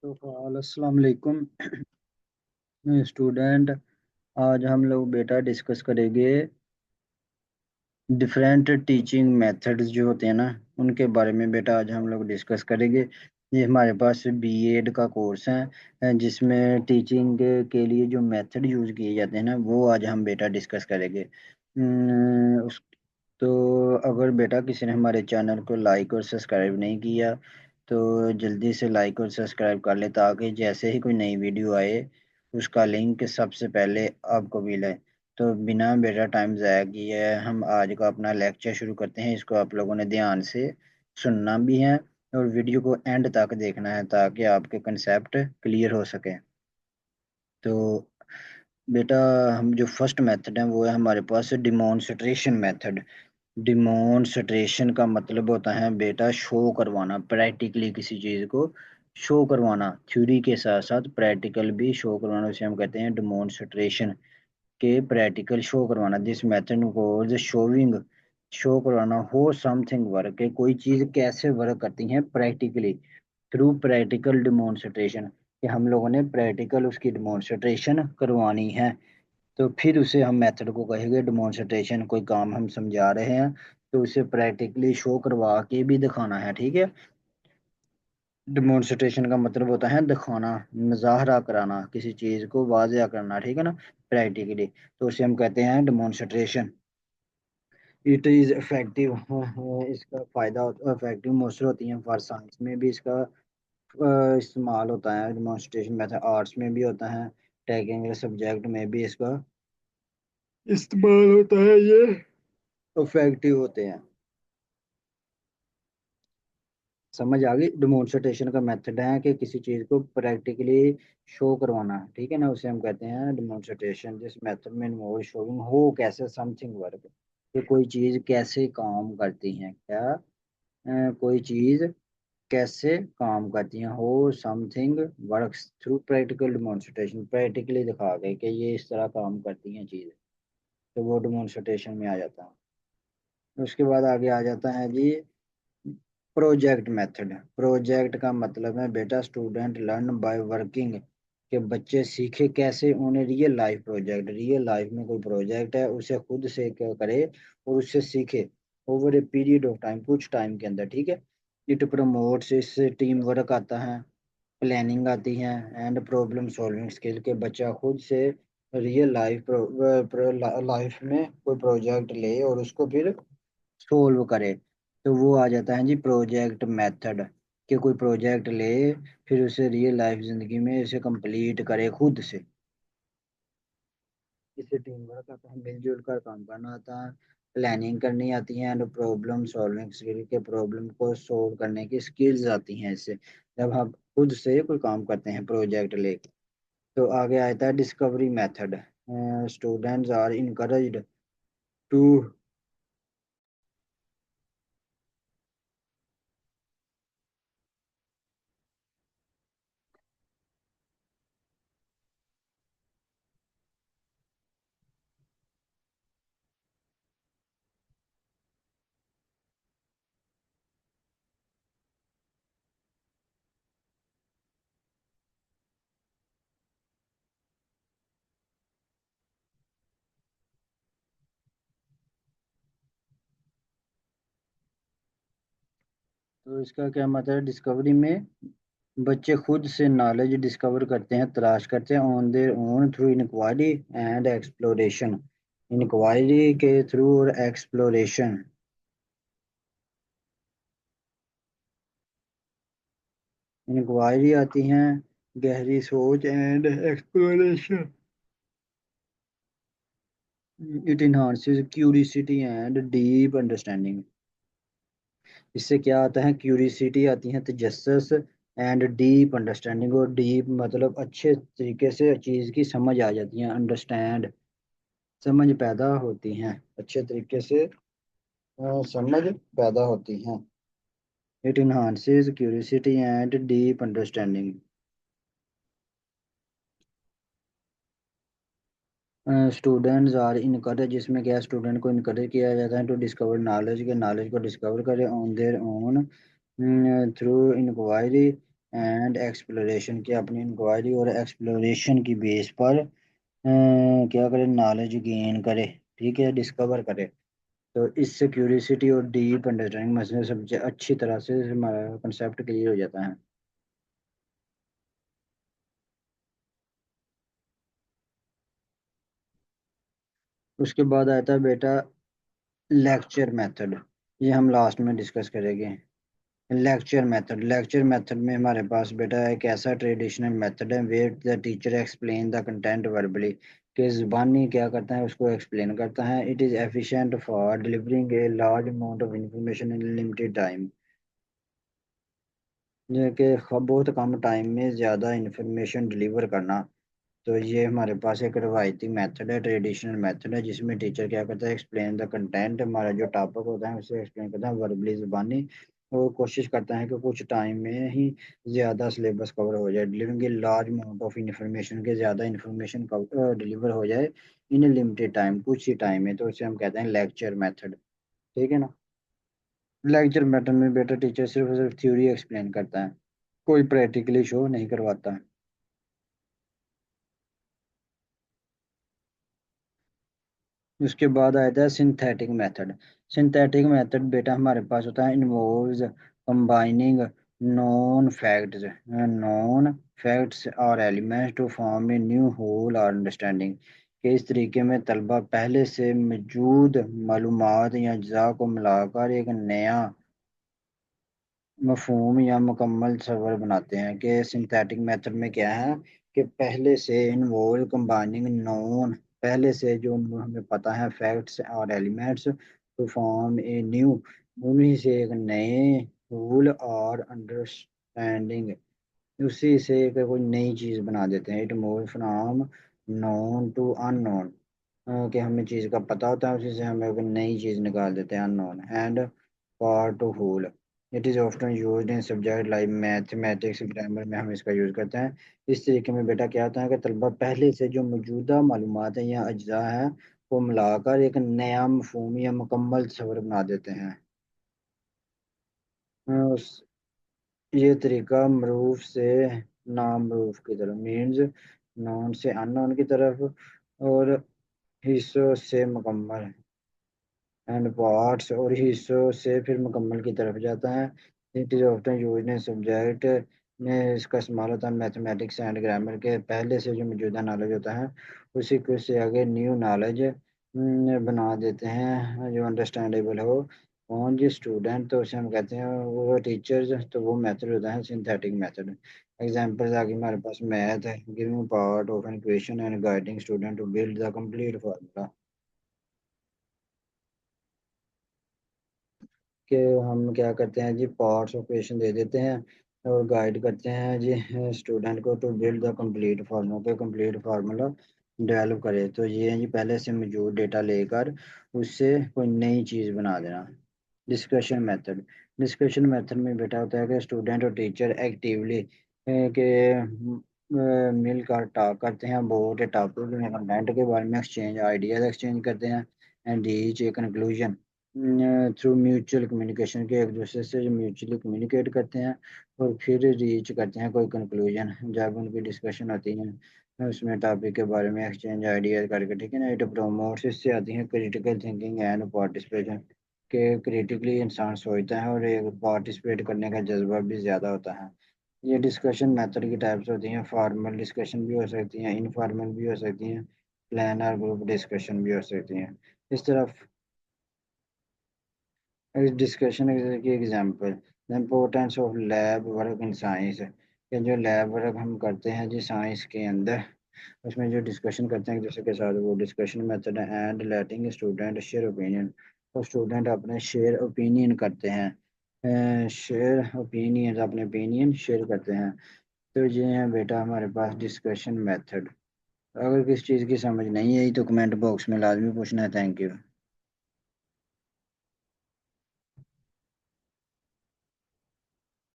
तो अस्सलाम वालेकुम स्टूडेंट। आज हम लोग बेटा डिस्कस करेंगे डिफरेंट टीचिंग मेथड्स जो होते हैं ना, उनके बारे में बेटा आज हम लोग डिस्कस करेंगे। ये हमारे पास बीएड का कोर्स है जिसमें टीचिंग के लिए जो मेथड यूज़ किए जाते हैं ना, वो आज हम बेटा डिस्कस करेंगे। उस तो अगर बेटा किसी ने हमारे चैनल को लाइक और सब्सक्राइब नहीं किया तो जल्दी से लाइक और सब्सक्राइब कर ले, ताकि जैसे ही कोई नई वीडियो आए उसका लिंक सबसे पहले आपको मिले। तो बिना बेटा टाइम ज़ाया किए हम आज का अपना लेक्चर शुरू करते हैं। इसको आप लोगों ने ध्यान से सुनना भी है और वीडियो को एंड तक देखना है, ताकि आपके कंसेप्ट क्लियर हो सके। तो बेटा, हम जो फर्स्ट मेथड है वो है हमारे पास डिमॉन्स्ट्रेशन मेथड। डिमॉन्स्ट्रेशन का मतलब होता है बेटा शो करवाना, प्रैक्टिकली किसी चीज़ को शो करवाना। थ्योरी के साथ साथ प्रैक्टिकल भी शो करवाना, उसे हम कहते हैं डिमॉन्स्ट्रेशन। के प्रैक्टिकल शो करवाना, दिस मेथड को शोविंग, शो करवाना हो समथिंग वर्क, के कोई चीज़ कैसे वर्क करती है प्रैक्टिकली, थ्रू प्रैक्टिकल डिमॉन्स्ट्रेशन, कि हम लोगों ने प्रैक्टिकल उसकी डिमॉन्स्ट्रेशन करवानी है। तो फिर उसे हम मेथड को कहेंगे डिमॉन्स्ट्रेशन। कोई काम हम समझा रहे हैं तो उसे प्रैक्टिकली शो करवा के भी दिखाना है, ठीक है। डिमॉन्स्ट्रेशन का मतलब होता है दिखाना, मुजाहरा कराना, किसी चीज़ को वाज़िया करना, ठीक है ना, प्रैक्टिकली। तो उसे हम कहते हैं डिमॉन्स्ट्रेशन। इट इज़ इफेक्टिव, इसका फ़ायदा इफेक्टिव मोस्टर होती है। फॉर साइंस में भी इसका इस्तेमाल होता है डिमॉन्स्ट्रेशन मेथड, आर्ट्स में भी होता है, टेक्निकल सब्जेक्ट में भी इसका इस्तेमाल होता है। ये इफेक्टिव होते हैं। समझ आ गई। डिमॉन्स्ट्रेशन का मेथड है कि किसी चीज को प्रैक्टिकली शो करवाना, ठीक है ना, उसे हम कहते हैं डिमॉन्स्ट्रेशन। दिस मेथड में इन्वॉल्व शोइंग हो कैसे समथिंग वर्क, कि कोई चीज कैसे काम करती है, क्या कोई चीज कैसे काम करती है, हो something works through practical demonstration, practically दिखा गए कि ये इस तरह काम करती हैं चीज, तो वो डिमॉन्स्ट्रेशन में आ जाता है। उसके बाद आगे आ जाता है जी प्रोजेक्ट मेथड। प्रोजेक्ट का मतलब है बेटा स्टूडेंट लर्न बाय वर्किंग, के बच्चे सीखे कैसे, उन्हें real life project, real life में कोई प्रोजेक्ट है उसे खुद से क्या करे और उससे सीखे over a period of time, कुछ टाइम के अंदर, ठीक है। इट प्रमोट्स, इससे टीम वर्क आता है, प्लानिंग आती है, एंड प्रॉब्लम सॉल्विंग स्किल, के बच्चा खुद से रियल लाइफ लाइफ में कोई प्रोजेक्ट ले और उसको फिर सोल्व करे। तो वो आ जाता है जी प्रोजेक्ट मेथड, कि कोई प्रोजेक्ट ले फिर उसे रियल लाइफ जिंदगी में इसे कंप्लीट करे खुद से। इसे टीम वर्क आता है, मिलजुल कर काम करना आता है, प्लानिंग करनी आती है, एंड प्रॉब्लम सॉल्विंग स्किल, के प्रॉब्लम को सोल्व करने की स्किल्स आती हैं इससे, जब हम खुद से कोई काम करते हैं प्रोजेक्ट ले। तो आगे आता है discovery method. Students are encouraged to, तो इसका क्या मतलब है, डिस्कवरी में बच्चे खुद से नॉलेज डिस्कवर करते हैं, तलाश करते हैं on their own through inquiry and exploration, inquiry के थ्रू और एक्सप्लोरेशन। इंक्वायरी आती हैं, गहरी सोच, and exploration it enhances curiosity and deep understanding. इससे क्या आता है, क्यूरियोसिटी आती है, तजस्सुस, एंड डीप अंडरस्टैंडिंग, और डीप मतलब अच्छे तरीके से चीज़ की समझ आ जाती है, अंडरस्टैंड समझ पैदा होती हैं, अच्छे तरीके से समझ पैदा होती हैं। It enhances curiosity and deep understanding. Students are encourage, जिसमें क्या स्टूडेंट को इनकरेज किया जाता है टू डिस्कवर नॉलेज, के नॉलेज को डिस्कवर करें on their own through inquiry, and exploration की अपनी इंक्वायरी और एक्सप्लोरेशन की बेस पर क्या करे, नॉलेज गेन करे, ठीक है, डिस्कवर करे। तो इससे क्यूरियोसिटी और डीप अंडरस्टैंडिंग मसले सबसे अच्छी तरह से हमारा कंसेप्ट क्लियर हो जाता है। उसके बाद आता है बेटा लेक्चर मेथड। ये हम लास्ट में डिस्कस करेंगे। लेक्चर मेथड में हमारे पास बेटा एक ऐसा ट्रेडिशनल मेथड है where the teacher explain the content verbally, कि जुबानी क्या करता है उसको एक्सप्लेन करता है। It is efficient for delivering a large amount of information in limited time, जो कि बहुत कम टाइम में ज़्यादा इंफॉर्मेशन डिलीवर करना। तो ये हमारे पास एक रवायती मेथड है, ट्रेडिशनल मेथड है, जिसमें टीचर क्या करता है, एक्सप्लेन द कंटेंट, हमारा जो टॉपिक होता है उसे एक्सप्लेन करता है वर्बली जुबानी, और कोशिश करता है कि कुछ टाइम में ही ज़्यादा सिलेबस कवर हो जाए, delivering a large amount of information, के ज़्यादा इन्फॉर्मेशन डिलीवर हो जाए इन लिमिटेड टाइम, कुछ ही टाइम में। तो इसे हम कहते हैं लेक्चर मेथड, ठीक है ना। लेक्चर मेथड में बेटा टीचर सिर्फ और सिर्फ थ्योरी एक्सप्लेन करता है, कोई प्रैक्टिकली शो नहीं करवाता। उसके बाद आता है सिंथेटिक मेथड। सिंथेटिक मेथड बेटा हमारे पास होता है इन्वॉल्व्स कंबाइनिंग नॉन फैक्ट्स और elements to form a new whole और अंडरस्टैंडिंग, कि इस तरीके में तलबा पहले से मौजूद मालूमात या अज्जा को मिलाकर एक नया मफहूम या मुकम्मल सवर बनाते हैं। कि सिंथेटिक मेथड में क्या है, कि पहले से इन्वॉल्व कंबाइनिंग नोन, पहले से जो हमें पता है फैक्ट्स और elements, to form a new, उन्हीं से एक नए रूल और अंडरस्टैंडिंग, उसी से एक कोई नई चीज़ बना देते हैं। It move from known to unknown, कि हमें चीज़ का पता होता है उसी से हमें एक नई चीज़ निकाल देते हैं unknown. And part to whole, it is often used in subject like mathematics, grammar में हम इसका यूज़ करते हैं। इस तरीके में बेटा क्या होता है कि तलबा पहले से जो मौजूदा मालूमात है या अज्जा है को मिलाकर एक नया मफहूम या मुकम्मल सवर बना देते हैं। उस ये तरीका मरूफ से नामरूफ की तरफ, मीन्स नॉन से अननोन की तरफ, और हिस्सों से मुकम्मल, एंड पार्ट्स और हिस्सों से फिर मुकम्मल की तरफ जाता है। It is often used in subject में इसका इस्तेमाल होता है मैथमेटिक्स एंड ग्रामर, के पहले से जो मौजूदा नॉलेज होता है उसी को से आगे न्यू नॉलेज बना देते हैं जो अंडरस्टैंडेबल हो। कौन जी स्टूडेंट, तो उसे हम कहते हैं वो टीचर्स, तो वो मेथड होता है सिंथेटिक मेथड। एग्जाम्पल्स आगे हमारे पास मैथ है, giving part of an equation and guiding student to build the complete formula, कि हम क्या करते हैं जी, पार्ट्स ऑफ क्वेश्चन दे देते हैं और गाइड करते हैं जी स्टूडेंट को to build the complete formula, पे कंप्लीट फार्मूला डेवलप करे। तो ये है जी पहले से मौजूद डेटा लेकर उससे कोई नई चीज़ बना देना। Discussion method. डिस्कशन मेथड में बेटा होता है कि स्टूडेंट और टीचर एक्टिवली के मिलकर टॉक करते हैं अबाउट ए टॉपिक, कंटेंट के बारे में एक्सचेंज आइडियाज एक्सचेंज करते हैं, and reach a conclusion through mutual communication, के एक दूसरे से जो म्यूचुअली कम्युनिकेट करते हैं और फिर रीच करते हैं कोई कंक्लूजन जब उनकी डिस्कशन होती है उसमें टॉपिक के बारे में एक्सचेंज आइडियाज करके, ठीक है ना। इट प्रोमोट्स, इससे आती है क्रिटिकल थिंकिंग एंड पार्टिसिपेशन, के क्रिटिकली इंसान सोचता है और एक पार्टिसिपेट करने का जज्बा भी ज़्यादा होता है। ये डिस्कशन मेथड की टाइप्स होती हैं, फॉर्मल डिस्कशन भी हो सकती हैं, इनफॉर्मल भी हो सकती हैं, प्लान और ग्रुप डिस्कशन भी हो सकती हैं। इस तरफ इस डिस्कशन की example, the importance of lab work in science, कि जो लैब वर्क हम करते हैं जी साइंस के अंदर, उसमें जो डिस्कशन करते हैं एक दूसरे के साथ, वो डिस्कशन मेथड है। And letting student share opinion, तो स्टूडेंट अपने शेयर ओपिनियन करते हैं, शेयर ओपिनियन, अपने ओपिनियन शेयर करते हैं। तो ये है बेटा हमारे पास डिस्कशन मेथड। अगर किसी चीज़ की समझ नहीं आई तो कमेंट बॉक्स में लाजमी पूछना है। Thank you.